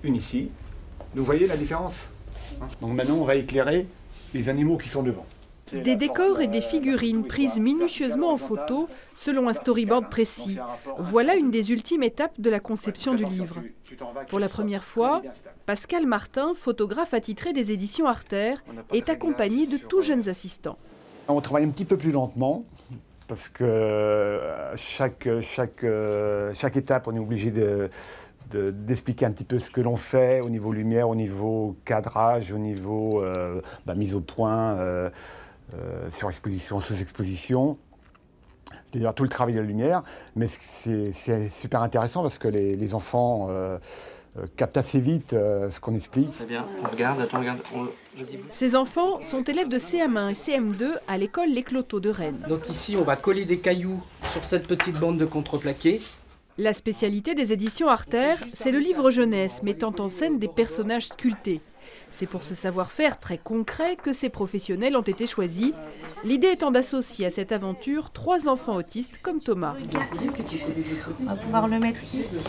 une ici. Vous voyez la différence? Donc maintenant, on va éclairer les animaux qui sont devant. Des décors et des figurines prises minutieusement en photo selon un storyboard précis. Voilà une des ultimes étapes de la conception du livre. Pour la première fois, Pascal Martin, photographe attitré des éditions Artère, est accompagné de tout jeunes assistants. On travaille un petit peu plus lentement parce que chaque étape, on est obligé d'expliquer un petit peu ce que l'on fait au niveau lumière, au niveau cadrage, au niveau mise au point, sur exposition, sous-exposition. C'est-à-dire tout le travail de la lumière, mais c'est super intéressant parce que les enfants captent assez vite ce qu'on explique. Très bien, on regarde, attends, regarde. Ces enfants sont élèves de CM1 et CM2 à l'école Les Cloteaux de Rennes. Donc ici, on va coller des cailloux sur cette petite bande de contreplaqué. La spécialité des éditions Artère, c'est le livre jeunesse mettant en scène des personnages sculptés. C'est pour ce savoir-faire très concret que ces professionnels ont été choisis. L'idée étant d'associer à cette aventure 3 enfants autistes comme Thomas. Regarde ce que tu fais. On va pouvoir le mettre ici.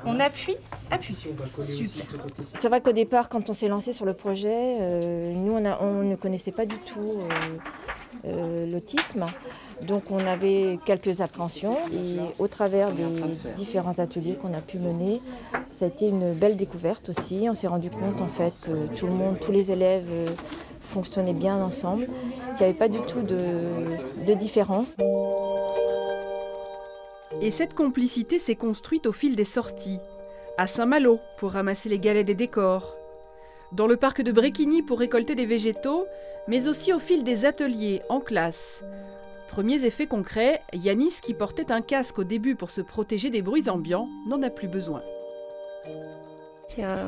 On appuie, appuie. Super. C'est vrai qu'au départ, quand on s'est lancé sur le projet, nous on ne connaissait pas du tout l'autisme. Donc on avait quelques appréhensions et au travers des différents ateliers qu'on a pu mener, ça a été une belle découverte aussi. On s'est rendu compte en fait que tout le monde, tous les élèves fonctionnaient bien ensemble, qu'il n'y avait pas du tout de différence. Et cette complicité s'est construite au fil des sorties. À Saint-Malo pour ramasser les galets des décors, dans le parc de Bréquigny pour récolter des végétaux, mais aussi au fil des ateliers en classe. Premiers effets concrets, Yanis, qui portait un casque au début pour se protéger des bruits ambiants, n'en a plus besoin. C'est un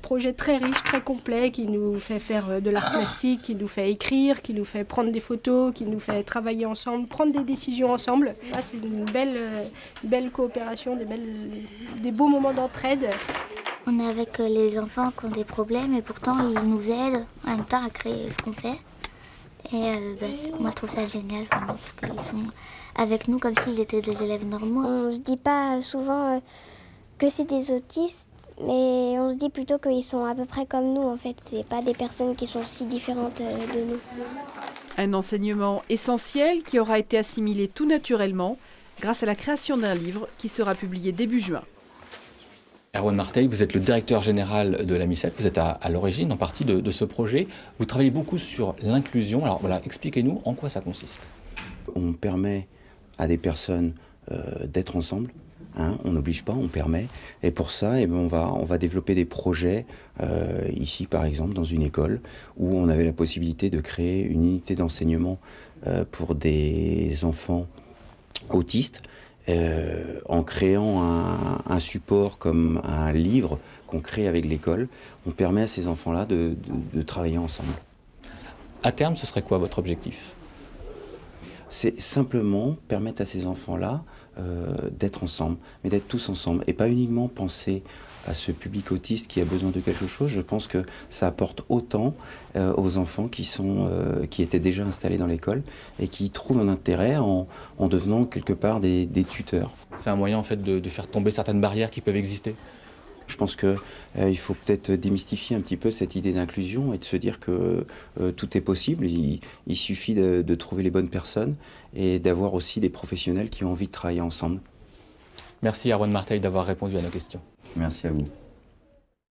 projet très riche, très complet, qui nous fait faire de l'art plastique, qui nous fait écrire, qui nous fait prendre des photos, qui nous fait travailler ensemble, prendre des décisions ensemble. Là, c'est une belle coopération, des beaux moments d'entraide. On est avec les enfants qui ont des problèmes et pourtant ils nous aident en même temps à créer ce qu'on fait. Et moi je trouve ça génial vraiment parce qu'ils sont avec nous comme s'ils étaient des élèves normaux. On se dit pas souvent que c'est des autistes, mais on se dit plutôt qu'ils sont à peu près comme nous en fait. C'est pas des personnes qui sont si différentes de nous. Un enseignement essentiel qui aura été assimilé tout naturellement grâce à la création d'un livre qui sera publié début juin. Erwan Marteil, vous êtes le directeur général de la MICEF, vous êtes à l'origine en partie de ce projet. Vous travaillez beaucoup sur l'inclusion. Alors voilà, expliquez-nous en quoi ça consiste. On permet à des personnes d'être ensemble, hein, on n'oblige pas, on permet. Et pour ça, on va développer des projets, ici par exemple dans une école, où on avait la possibilité de créer une unité d'enseignement pour des enfants autistes, en créant un support comme un livre qu'on crée avec l'école. On permet à ces enfants-là de travailler ensemble. À terme, ce serait quoi votre objectif? C'est simplement permettre à ces enfants-là d'être ensemble, mais d'être tous ensemble, et pas uniquement penser à ce public autiste qui a besoin de quelque chose. Je pense que ça apporte autant aux enfants qui étaient déjà installés dans l'école et qui trouvent un intérêt en devenant quelque part des tuteurs. C'est un moyen en fait de faire tomber certaines barrières qui peuvent exister. Je pense qu'il faut peut-être démystifier un petit peu cette idée d'inclusion et de se dire que tout est possible. Il suffit de trouver les bonnes personnes et d'avoir aussi des professionnels qui ont envie de travailler ensemble. Merci Erwan Marteil d'avoir répondu à nos questions. Merci à vous.